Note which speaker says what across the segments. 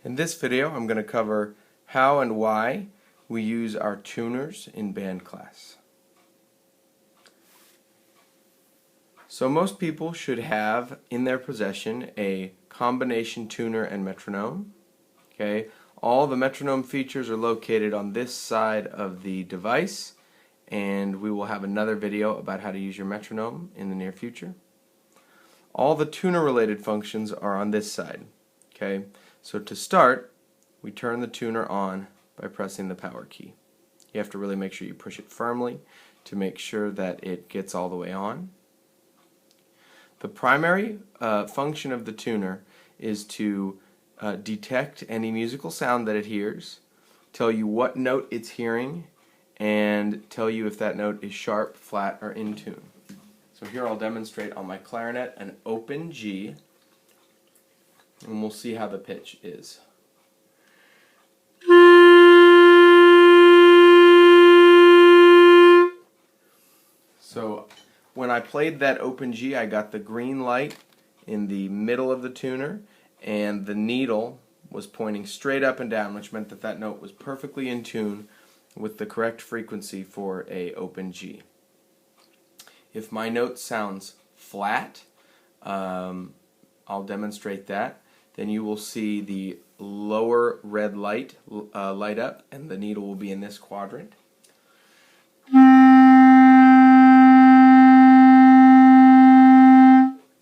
Speaker 1: In this video, I'm going to cover how and why we use our tuners in band class. So most people should have in their possession a combination tuner and metronome. Okay, all the metronome features are located on this side of the device, and we will have another video about how to use your metronome in the near future. All the tuner related functions are on this side. Okay, so to start, we turn the tuner on by pressing the power key. You have to really make sure you push it firmly to make sure that it gets all the way on. The primary function of the tuner is to detect any musical sound that it hears, tell you what note it's hearing, and tell you if that note is sharp, flat, or in tune. So here I'll demonstrate on my clarinet an open G, and we'll see how the pitch is. So when I played that open G, I got the green light in the middle of the tuner, and the needle was pointing straight up and down, which meant that that note was perfectly in tune with the correct frequency for a open G. If my note sounds flat, I'll demonstrate that. Then you will see the lower red light light up, and the needle will be in this quadrant.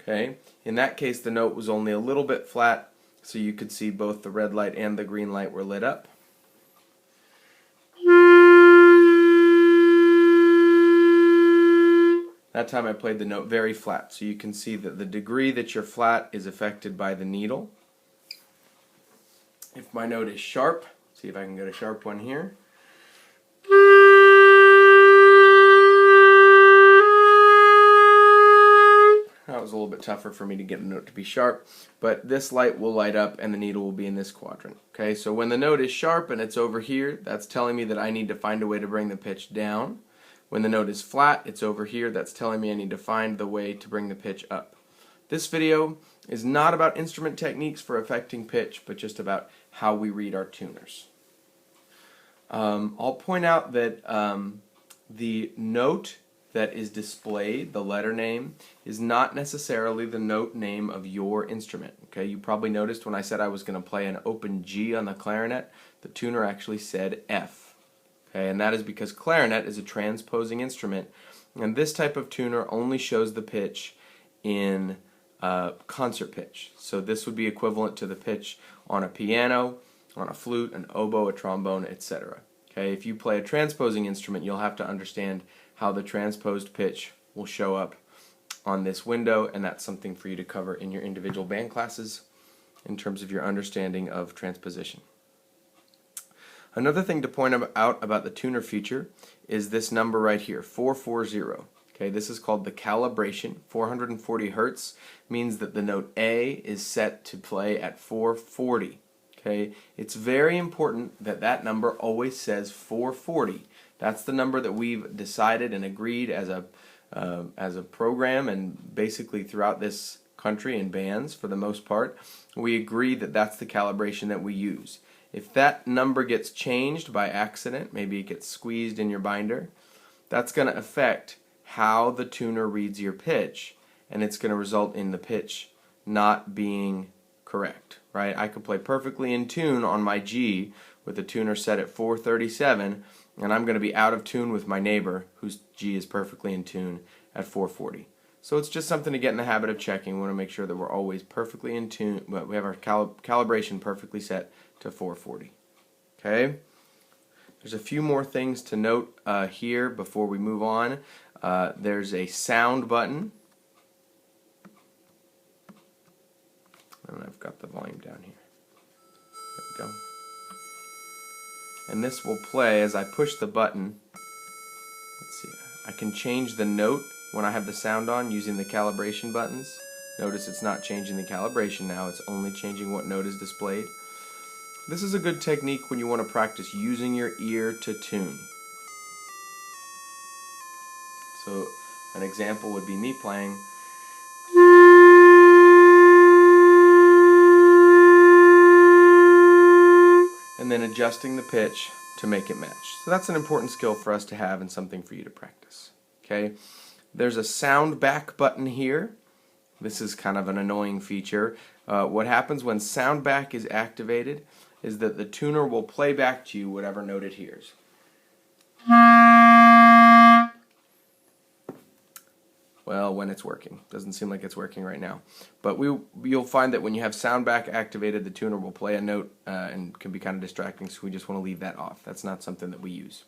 Speaker 1: Okay, in that case the note was only a little bit flat, so you could see both the red light and the green light were lit up. That time I played the note very flat, so you can see that the degree that you're flat is affected by the needle. If my note is sharp, see if I can get a sharp one here. That was a little bit tougher for me to get a note to be sharp, but this light will light up and the needle will be in this quadrant. Okay, so when the note is sharp and it's over here, that's telling me that I need to find a way to bring the pitch down. When the note is flat, it's over here, that's telling me I need to find the way to bring the pitch up. This video is not about instrument techniques for affecting pitch, but just about how we read our tuners. I'll point out that the note that is displayed, the letter name, is not necessarily the note name of your instrument. Okay, you probably noticed when I said I was going to play an open G on the clarinet, the tuner actually said F. Okay, and that is because clarinet is a transposing instrument, and this type of tuner only shows the pitch in concert pitch. So this would be equivalent to the pitch on a piano, on a flute, an oboe, a trombone, etc. Okay, if you play a transposing instrument, you'll have to understand how the transposed pitch will show up on this window, and that's something for you to cover in your individual band classes in terms of your understanding of transposition. Another thing to point out about the tuner feature is this number right here, 440. Okay, this is called the calibration. 440 Hertz means that the note A is set to play at 440. Okay, it's very important that that number always says 440. That's the number that we've decided and agreed as a program, and basically throughout this country in bands for the most part, we agree that that's the calibration that we use. If that number gets changed by accident, maybe it gets squeezed in your binder, that's going to affect how the tuner reads your pitch, and it's going to result in the pitch not being correct, right? I could play perfectly in tune on my G with the tuner set at 437, and I'm going to be out of tune with my neighbor whose G is perfectly in tune at 440. So it's just something to get in the habit of checking. We want to make sure that we're always perfectly in tune, but we have our calibration perfectly set to 440. Okay? There's a few more things to note here before we move on. There's a sound button. And I've got the volume down here. There we go. And this will play as I push the button. Let's see. I can change the note when I have the sound on using the calibration buttons. Notice it's not changing the calibration now, it's only changing what note is displayed. This is a good technique when you want to practice using your ear to tune. So an example would be me playing adjusting the pitch to make it match. So that's an important skill for us to have and something for you to practice. Okay? There's a sound back button here. This is kind of an annoying feature. What happens when sound back is activated is that the tuner will play back to you whatever note it hears. Well, when it's working. Doesn't seem like it's working right now. But you'll find that when you have sound back activated, the tuner will play a note and can be kind of distracting, so we just want to leave that off. That's not something that we use.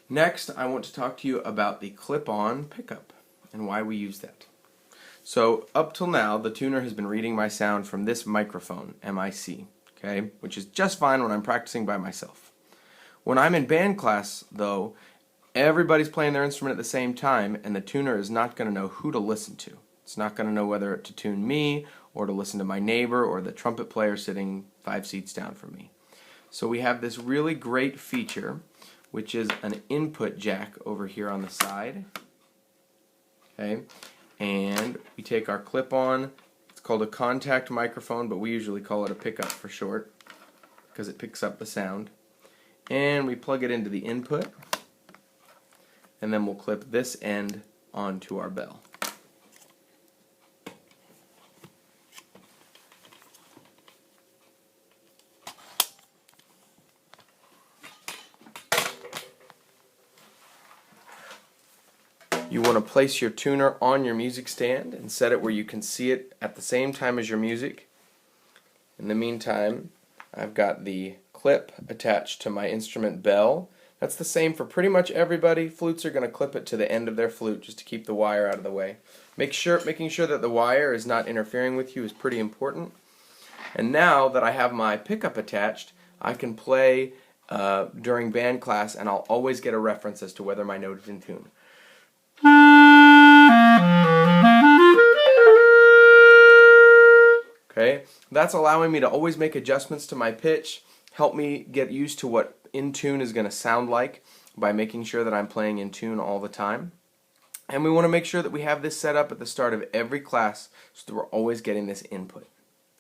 Speaker 1: Next, I want to talk to you about the clip-on pickup and why we use that. So up till now, the tuner has been reading my sound from this microphone, MIC, okay, which is just fine when I'm practicing by myself. When I'm in band class, though, everybody's playing their instrument at the same time, and the tuner is not going to know who to listen to. It's not going to know whether to tune me or to listen to my neighbor or the trumpet player sitting 5 seats down from me. So we have this really great feature, which is an input jack over here on the side. Okay, and we take our clip-on. It's called a contact microphone, but we usually call it a pickup for short because it picks up the sound. And we plug it into the input, and then we'll clip this end onto our bell. You want to place your tuner on your music stand and set it where you can see it at the same time as your music. In the meantime, I've got the clip attached to my instrument bell. That's the same for pretty much everybody. Flutes are going to clip it to the end of their flute just to keep the wire out of the way. Making sure that the wire is not interfering with you is pretty important. And now that I have my pickup attached, I can play during band class, and I'll always get a reference as to whether my note is in tune. Okay, that's allowing me to always make adjustments to my pitch, help me get used to what in tune is going to sound like by making sure that I'm playing in tune all the time. And we want to make sure that we have this set up at the start of every class so that we're always getting this input.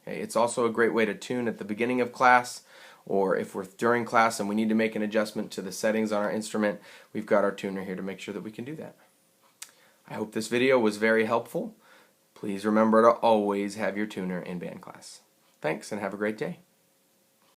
Speaker 1: Okay, it's also a great way to tune at the beginning of class, or if we're during class and we need to make an adjustment to the settings on our instrument, we've got our tuner here to make sure that we can do that. I hope this video was very helpful. Please remember to always have your tuner in band class. Thanks, and have a great day.